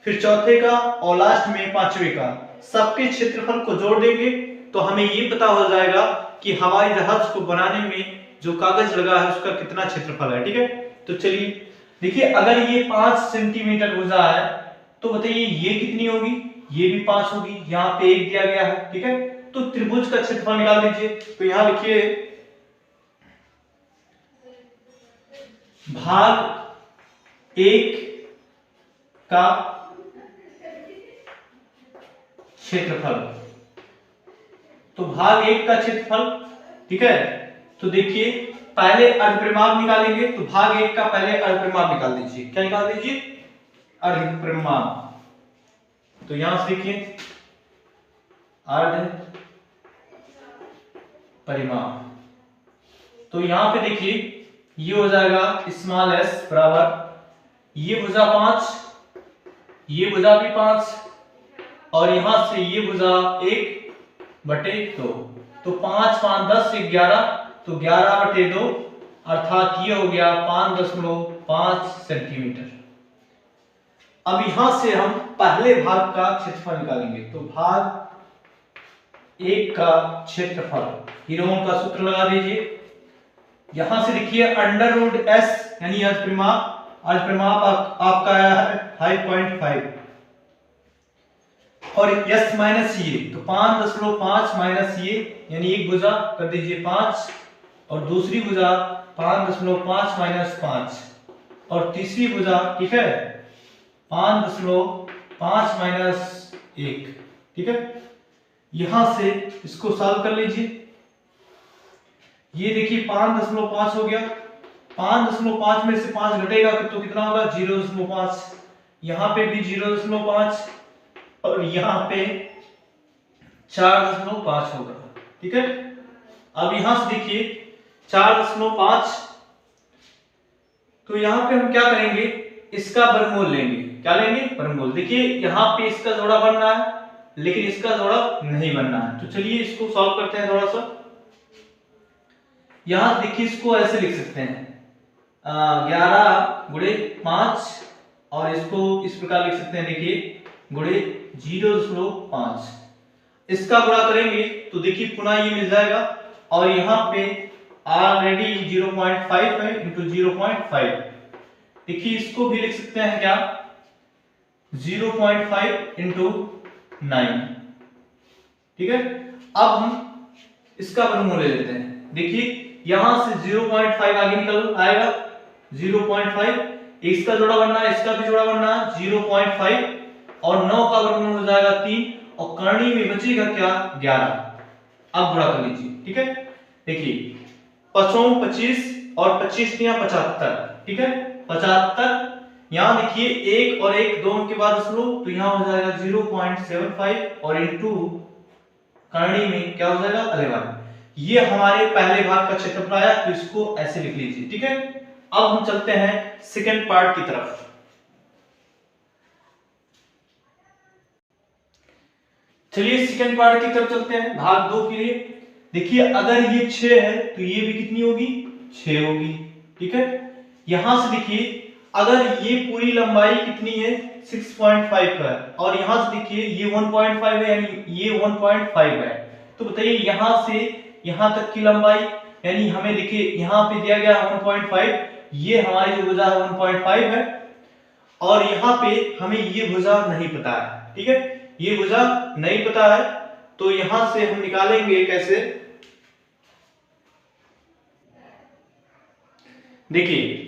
[SPEAKER 1] फिर चौथे का, और लास्ट में पांचवे का। सबके क्षेत्रफल को जोड़ देंगे तो हमें ये पता हो जाएगा कि हवाई जहाज को बनाने में जो कागज लगा है उसका कितना क्षेत्रफल है, ठीक है। तो चलिए देखिए, अगर ये 5 सेंटीमीटर भुजा है तो बताइए ये कितनी होगी, ये भी 5 होगी, यहाँ पे 1 दिया गया है, ठीक है। तो त्रिभुज का क्षेत्रफल निकाल दीजिए। तो यहाँ लिखिए भाग 1 का क्षेत्रफल, तो भाग 1 का क्षेत्रफल, ठीक है। तो देखिए पहले अर्धपरिमाप निकालेंगे, तो भाग 1 का पहले अर्धपरिमाप निकाल दीजिए। क्या निकाल दीजिए, अर्धपरिमाप। तो यहां से देखिए अर्ध परिमाप, तो यहां पे देखिए ये हो जाएगा स्मॉल s बराबर, ये भुजा 5, ये भुजा भी 5, और यहां से ये भुजा 1/2, तो 5 5 10 11, तो 11/2, अर्थात ये हो गया 5.5 सेंटीमीटर। अब यहां से हम पहले भाग का क्षेत्रफल निकालेंगे। तो भाग 1 का क्षेत्रफल, हीरोन का सूत्र लगा दीजिए। यहां से देखिए √s यानी अर्धपरिमाप आपका आया है 5.5, और s माइनस ये, तो 5.5 माइनस ये, यानी एक भुजा कर दीजिए 5, और दूसरी भुजा 5.5 माइनस 5, और तीसरी भुजा, ठीक है, 5.5 माइनस 1, ठीक है। यहां से इसको सॉल्व कर लीजिए। ये देखिए 5.5 हो गया, 5.5 में से 5 घटेगा तो कितना होगा, 0.5, यहां पे भी 0.5, और यहां पे 4.5 होगा, ठीक है। अब यहां से देखिए 4.5, तो यहां पे हम क्या करेंगे, इसका वर्गमूल लेंगे। क्या लेंगे, वर्गमूल। देखिए यहां पे इसका जोड़ा बनना है, लेकिन इसका जोड़ा नहीं बनना है। तो चलिए इसको सॉल्व करते हैं थोड़ा सा। यहां देखिए इसको ऐसे लिख सकते हैं 11 गुणे 5, और इसको इस प्रकार लिख सकते हैं, देखिए गुणे 0.5। इसका गुणा करेंगे तो देखिए पुनः ये मिल जाएगा, और यहाँ पे ऑलरेडी 0.5 है इंटू 0.5। देखिए इसको भी लिख सकते हैं क्या, 0.5 इंटू 9। ठीक है, अब हम इसका वर्गमूल ले लेते हैं। देखिए यहां से 0.5 आगे निकल आएगा 0.5, इसका जोड़ा बनना है, इसका भी जोड़ा बनना है 0.5, और 9 का वर्गमूल हो जाएगा 3, और करनी में बचेगा क्या 11। अब गुणा कर लीजिए। ठीक है, देखिए 5 25 और 25 या 75। ठीक है, 75। यहां देखिए 1 और 1 दोनों के बाद लो, तो यहां हो जाएगा 0.75 और इंटू करनी में क्या हो जाएगा 11। ये हमारे पहले भाग का क्षेत्रफल आया, तो इसको ऐसे लिख लीजिए। ठीक है, अब हम चलते हैं सेकंड पार्ट की तरफ। चलिए सेकंड पार्ट की तरफ चलते हैं, भाग 2 के लिए। देखिए अगर ये 6 है तो ये भी कितनी होगी 6 होगी। ठीक है, यहां से देखिए अगर ये पूरी लंबाई कितनी है 6.5 है, और यहां से देखिए ये 1.5 है, यानी ये 1.5 है, तो बताइए यहां से यहां तक की लंबाई, यानी हमें देखिए यहां पे दिया गया 1.5, ये हमारी जो भुजा है 1.5 है, और यहां पे हमें ये भुजा नहीं पता है। ठीक है, ये भुजा नहीं पता है, तो यहां से हम निकालेंगे कैसे। देखिए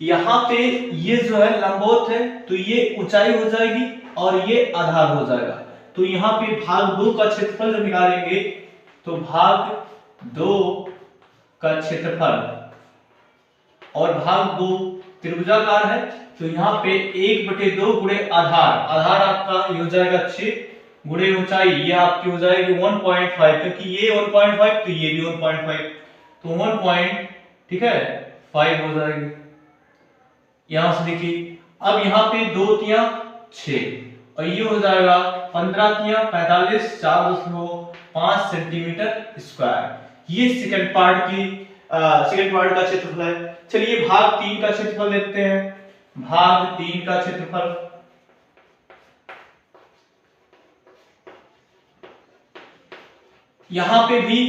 [SPEAKER 1] यहां पे ये जो है लंबवत है, तो ये ऊंचाई हो जाएगी और ये आधार हो जाएगा। तो यहां पे भाग 2 का क्षेत्रफल जब निकालेंगे, तो भाग 2 का क्षेत्रफल, और भाग 2 त्रिभुजाकार है, तो यहाँ पे 1/2 गुणे आधार, आधार आपका ये हो जाएगा 6 गुणे ऊंचाई, ये आपकी हो जाएगी 1.5, क्योंकि ये 1.5 तो ये भी 1.5, तो 1. ठीक है 5 हो जाएगी। यहां से देखिए अब यहाँ पे 2 तिया 6, और ये हो जाएगा 15 तिया 45, 4.5 सेंटीमीटर स्क्वायर। ये सेकंड पार्ट का क्षेत्रफल है। चलिए भाग 3 का क्षेत्रफल देखते हैं। भाग 3 का क्षेत्रफल, यहां पे भी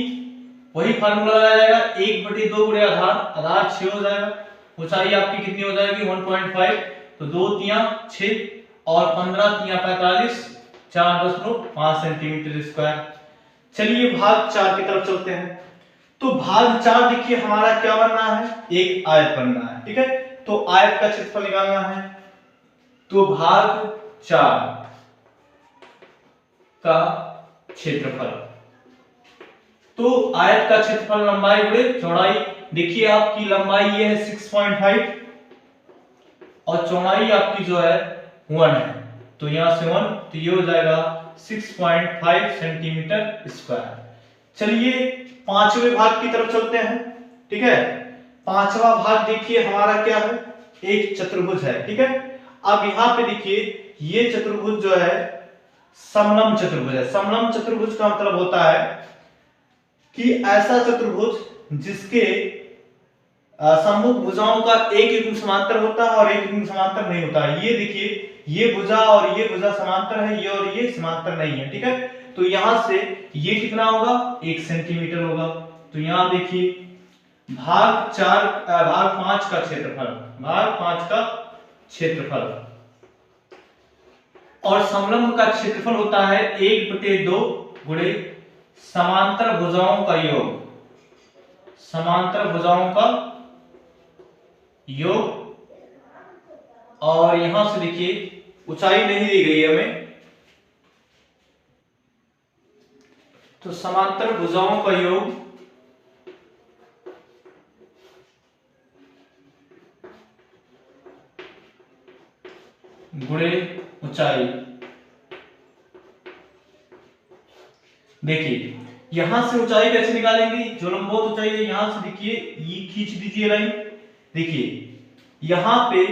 [SPEAKER 1] वही फार्मूला लगाया जाएगा, 1/2 गुणे आधार, आधार 6 हो जाएगा, ऊंचाई आपकी कितनी हो जाएगी 1.5, तो 2 तिया 6 और 15 तिया 45, 4.5 सेंटीमीटर स्क्वायर। चलिए भाग 4 की तरफ चलते हैं। तो भाग 4 देखिए हमारा क्या बनना है, एक आयत बनना है। ठीक है, तो आयत का क्षेत्रफल निकालना है, तो भाग 4 का क्षेत्रफल, तो आयत का क्षेत्रफल लंबाई गुणे चौड़ाई। देखिए आपकी लंबाई ये है 6.5 और चौड़ाई आपकी जो है 1 है, तो यहां से 1, तो ये हो जाएगा 6.5 सेंटीमीटर स्क्वायर। चलिए पांचवें भाग की तरफ चलते हैं। ठीक है, पांचवा भाग देखिए हमारा क्या है, एक चतुर्भुज है। ठीक है, अब यहां पे देखिए ये चतुर्भुज जो है समलंब चतुर्भुज है। समलंब चतुर्भुज का मतलब होता है कि ऐसा चतुर्भुज जिसके सम्मुख भुजाओं का एक युग्म समांतर होता है और एक युग्म समांतर नहीं होता है। ये देखिए ये भुजा और ये भुजा समांतर है, ये और ये समांतर नहीं है। ठीक है, तो यहां से ये कितना होगा 1 सेंटीमीटर होगा। तो यहां देखिए भाग 5 का क्षेत्रफल, भाग 5 का क्षेत्रफल, और समलंब का क्षेत्रफल होता है 1/2 गुणे समांतर भुजाओं का योग, समांतर भुजाओं का योग। और यहां से देखिए ऊंचाई नहीं दी गई है हमें, तो समांतर भुजाओं का योग गुणे ऊंचाई। देखिए यहां से ऊंचाई कैसे निकालेंगे, जो लंबवत ऊंचाई है यहां से देखिए ये खींच दीजिए लाइन। देखिए यहां पे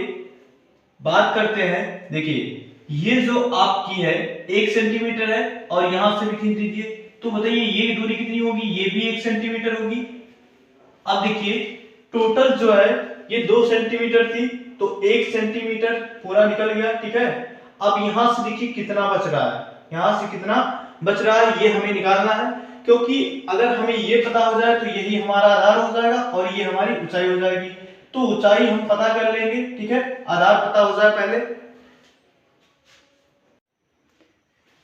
[SPEAKER 1] बात करते हैं, देखिए ये जो आपकी है 1 सेंटीमीटर है, और यहां से भी खींच दीजिए, तो बताइए ये दूरी कितनी होगी, ये भी 1 सेंटीमीटर होगी। अब देखिए टोटल जो है ये 2 सेंटीमीटर थी, तो 1 सेंटीमीटर पूरा निकल गया। ठीक है, अब यहां से देखिए कितना बच रहा है, यहां से कितना बच रहा है ये हमें निकालना है, क्योंकि अगर हमें ये पता हो जाए तो यही हमारा आधार हो जाएगा और ये हमारी ऊंचाई हो जाएगी। तो ऊंचाई हम पता कर लेंगे। ठीक है, आधार पता हो जाए पहले,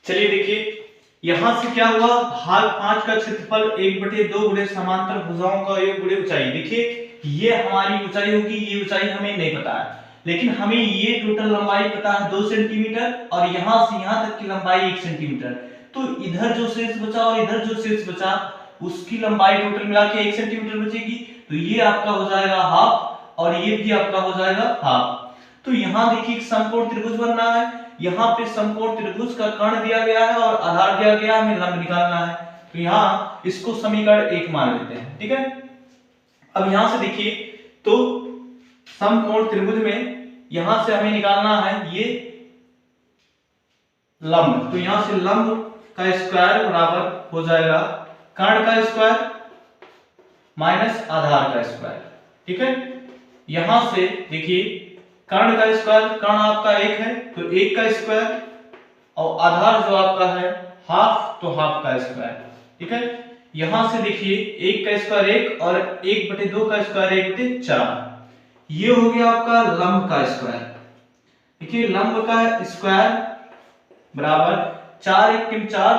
[SPEAKER 1] चलिए देखिए यहां से क्या हुआ, भाग 5 का क्षेत्रफल 1/2 गुणे समांतर भुजाओं का योग गुणे ऊंचाई। देखिए ये हमारी ऊंचाई होगी, ये ऊंचाई हमें नहीं पता है, लेकिन हमें ये टोटल लंबाई पता है 2 सेंटीमीटर और यहां से यहां तक की लंबाई 1 सेंटीमीटर। तो इधर जो शेष बचा और इधर जो शेष बचा उसकी लंबाई टोटल मिला के 1 सेंटीमीटर बचेगी। तो ये आपका हो जाएगा हाफ और ये भी आपका हो जाएगा हाफ। तो यहाँ देखिए समकोण त्रिभुज बनना है, यहाँ पे समकोण त्रिभुज का कर्ण दिया गया है और आधार दिया गया है, हमें लंब निकालना है। तो यहाँ इसको समीकरण 1 मान लेते हैं, ठीक है। अब यहां से देखिए तो समकोण त्रिभुज में यहां से हमें निकालना है ये लंब। तो यहां से लंब का स्क्वायर बराबर हो जाएगा कर्ण का स्क्वायर माइनस आधार का स्क्वायर, ठीक है। यहां से देखिए कर्ण का स्क्वायर, कर्ण आपका 1 है तो 1 का स्क्वायर और आधार जो आपका है हाफ, तो हाफ का स्क्वायर, ठीक है। यहां से देखिए 1 का स्क्वायर 1 और 1/2 का स्क्वायर 1/4, ये हो गया आपका लंब का स्क्वायर। देखिए लंब का स्क्वायर बराबर 4 1 3 4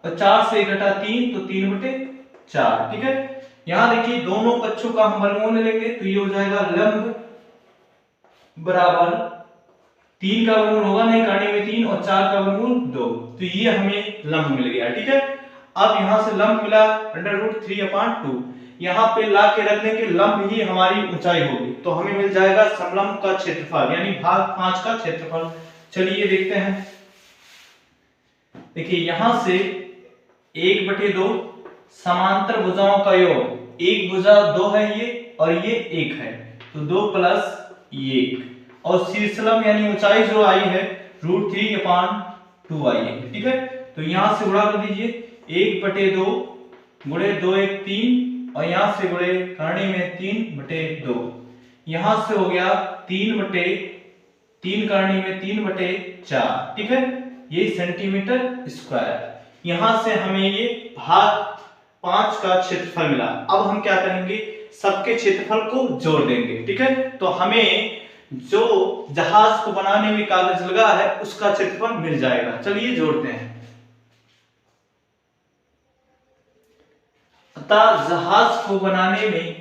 [SPEAKER 1] और 4 से 1 घटा 3 तो 3/4, ठीक है। यहां देखिए दोनों पक्षों का हम वर्गमूल लेंगे तो ये हो जाएगा लंब बराबर 3 का वर्गमूल होगा नहीं, करने में 3 और 4 का वर्गमूल 2, तो ये हमें लंब मिल गया, ठीक है। अब यहां से लंब मिला √3/2, यहां पे ला के रख देंगे लंब ही हमारी ऊंचाई होगी, तो हमें मिल जाएगा समलंब का क्षेत्रफल यानी भाग 5 का क्षेत्रफल। चलिए देखते हैं। देखिए यहां से 1/2 समांतर भुजाओं का योग, एक भुजा 2 है ये और ये 1 है, तो 2 प्लस 1 और शीर्षलंब यानी ऊंचाई जो आई है √3/2 आई है, ठीक है। तो यहां से गुणा कर दीजिए 1/2 गुणे 2 1 3 और यहां से गुणे करने में 3/2, यहां से हो गया 3/3 करने में 3/4, ठीक है। ये सेंटीमीटर स्क्वायर। यहां से हमें ये भाग 5 का क्षेत्रफल मिला। अब हम क्या करेंगे, सबके क्षेत्रफल को जोड़ देंगे, ठीक है। तो हमें जो जहाज को बनाने में कागज लगा है उसका क्षेत्रफल मिल जाएगा। चलिए जोड़ते हैं। अतः जहाज को बनाने में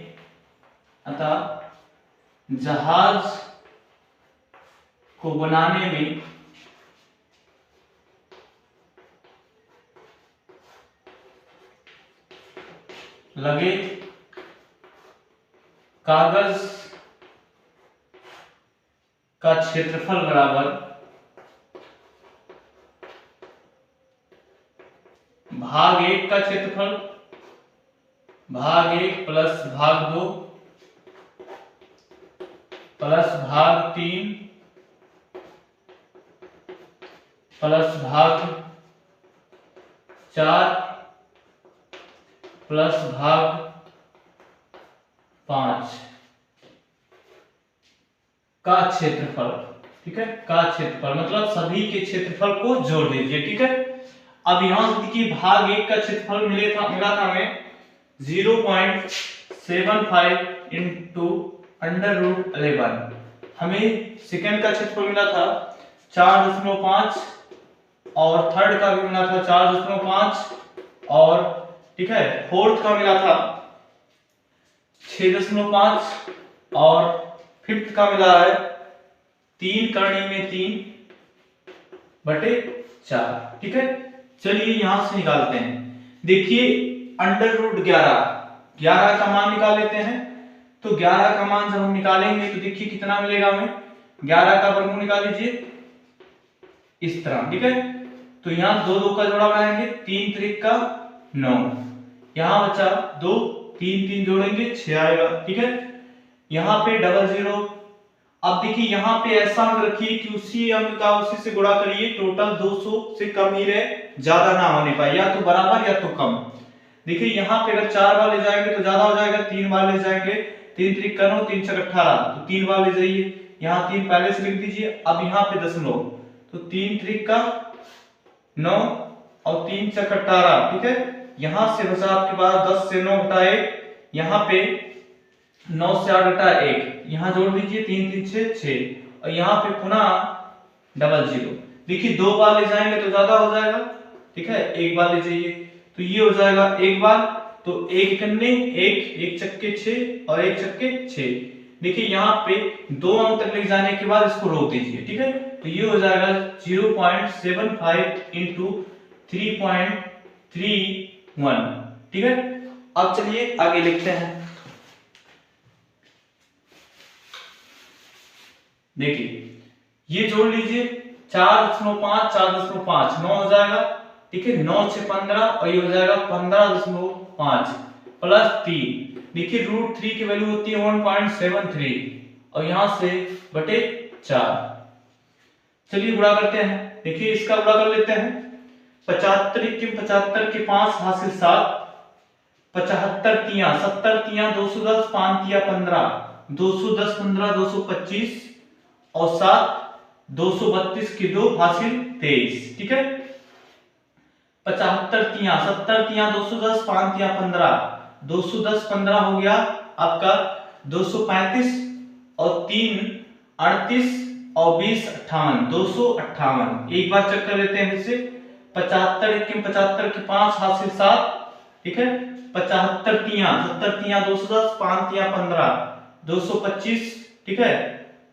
[SPEAKER 1] लगे कागज का क्षेत्रफल बराबर भाग 1 का क्षेत्रफल भाग 1 प्लस भाग 2 प्लस भाग 3 प्लस भाग 4 प्लस भाग 5 का क्षेत्रफल, ठीक है। का क्षेत्रफल मतलब सभी के क्षेत्रफल को जोड़ दीजिए, ठीक है। अब यहां से देखिए भाग 1 का क्षेत्रफल मिला था हमें 0.75 इंटू √11। हमें सेकंड का क्षेत्रफल मिला था 4.5 और थर्ड का भी मिला था 4.5 और ठीक है फोर्थ का मिला था 6.5 और फिफ्थ का मिला है 3 करने में 3/4, ठीक है। चलिए यहां से निकालते हैं। देखिए √11 का मान निकाल लेते हैं। तो 11 का मान जब हम निकालेंगे तो देखिए कितना मिलेगा हमें, 11 का वर्गमूल निकाल लीजिए इस तरह, ठीक है। तो यहाँ 2 2 का जोड़ा बनाएंगे, 3 3 का 9, यहाँ बचा 2 3 3 जोड़ेंगे 6 आएगा, ठीक है। यहाँ पे 00। अब देखिए यहाँ पे ऐसा अंक रखिए कि उसी अंक का उसी से गुणा करिए, टोटल 200 से कम ही रहे, ज्यादा ना होने पाए, या तो बराबर या तो कम। देखिए यहाँ पे अगर 4 बार ले जाएंगे तो ज्यादा हो जाएगा, 3 बार ले जाएंगे 3 3 का 9 3 6 18, तो 3 बार ले जाइए, यहाँ 3 पहले से लिख दीजिए। अब यहाँ पे दशमलव, तो 3 3 का 9 और 3 6 18, ठीक है। यहां से बचा आपके पास 10 से 9 घटा 1, यहाँ पे 9 से 8 घटा 1, यहाँ जोड़ दीजिए 3 3 6 6 और यहाँ पे पुनः 00। देखिए 2 बार ले जाएंगे तो ज्यादा हो जाएगा, ठीक है, 1 बार ले जाइए तो ये हो जाएगा 1 बार, तो 1 कन्ने 1 चक्के 6 और 1 चक्के 6। देखिए यहाँ पे 2 अंक तक ले जाने के बाद इसको रोक दीजिए, ठीक है, तो ये हो जाएगा 0.75 इंटू 3.31, ठीक है। अब चलिए आगे लिखते हैं। देखिए ये जोड़ लीजिए 4.5 4.5 9 हो जाएगा, ठीक है, 9 6 15 और ये हो जाएगा 15.5 प्लस 3। देखिए √3 की वैल्यू होती है 1.73 और यहां से बटे 4। चलिए गुणा करते हैं। देखिए इसका गुणा कर लेते हैं। 75 के 75 के 5 हासिल 7, 75 तियां 70 तियां 210 5 तियां 15, 210 15 225 और 7 232 के 2 हासिल 23, ठीक है। 75 तियां 70 तियां 210 5 तियां 15, 210 15 हो गया आपका 235 और 3 38 और 20 58 258। एक बार चेक कर लेते हैं इसे। 75 के 75 के 5 हासिल 7, ठीक है, 75 तियां 70 तियां 210 5 तियां 15 225, ठीक है,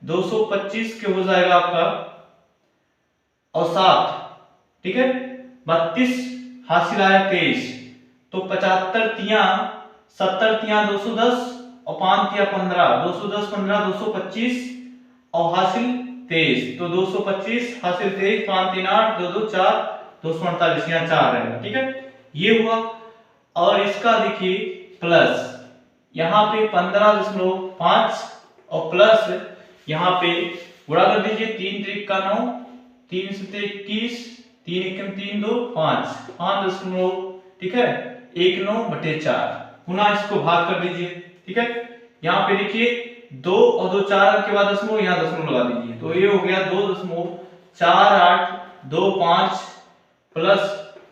[SPEAKER 1] 225 के हो जाएगा आपका और 7, ठीक है, 32 हासिल आया 23। तो 75 तियां 70 तियां 210 और 5 तियां 15 210 15 225 और हासिल 23, तो 225 हासिल 23 5 3 8 2 2 4 248 यहाँ 4 रहेगा, ठीक है, ये हुआ। और इसका देखिए प्लस यहाँ पे 15.5 और प्लस यहाँ पे गुणा कर दीजिए 3 3 का 9 3 7 21 3 1 3 2 5 5 ठीक है 1 9 बटे 4। पुनः इसको भाग कर दीजिए, ठीक है। यहाँ पे देखिए 2 और 2 4 के बाद दशमलव, यहाँ दशमलव लगा दीजिए, तो ये हो गया 2.4825 प्लस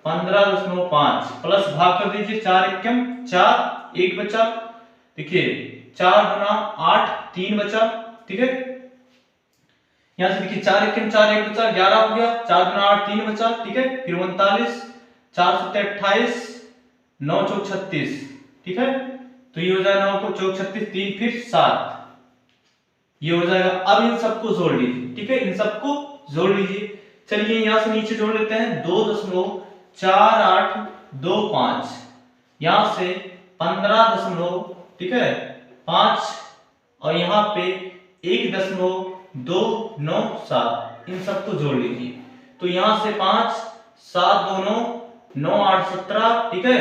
[SPEAKER 1] 15.5 प्लस भाग कर दीजिए 4 एकम 4 1 बचा, देखिए 4 गुना 8 3 बचा, ठीक है। यहां से देखिए 4 एकम 4 1 बचा 11 हो गया, 4 गुना 8 3 बचा, ठीक है, फिर 39 4 7 28 9 चौक 36, ठीक है, तो ये हो जाएगा 9 को चौक 36 3 फिर 7, ये हो जाएगा। अब इन सबको जोड़ लीजिए, ठीक है, इन सबको जोड़ लीजिए। चलिए यहां से नीचे जोड़ लेते हैं 2.4825, यहां से 15 ठीक है 5 और यहां पे 1.297, इन सबको जोड़ लीजिए। तो यहां से 5 7 2 9 9 8 17, ठीक है,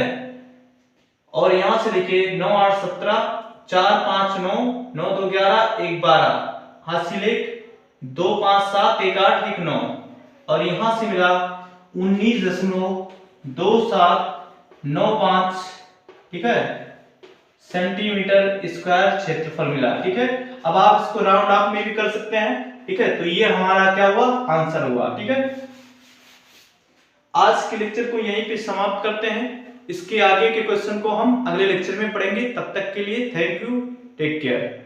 [SPEAKER 1] और यहां से देखिए 9 8 17 4 5 9 9 2 11 1 12 हासिल 1 2 5 7 1 8 1 9 और यहां से मिला 19.2795, ठीक है, सेंटीमीटर स्क्वायर क्षेत्रफल मिला, ठीक है। अब आप इसको राउंड ऑफ में भी कर सकते हैं, ठीक है, तो ये हमारा क्या हुआ आंसर हुआ, ठीक है। आज के लेक्चर को यहीं पे समाप्त करते हैं। इसके आगे के क्वेश्चन को हम अगले लेक्चर में पढ़ेंगे। तब तक के लिए थैंक यू, टेक केयर।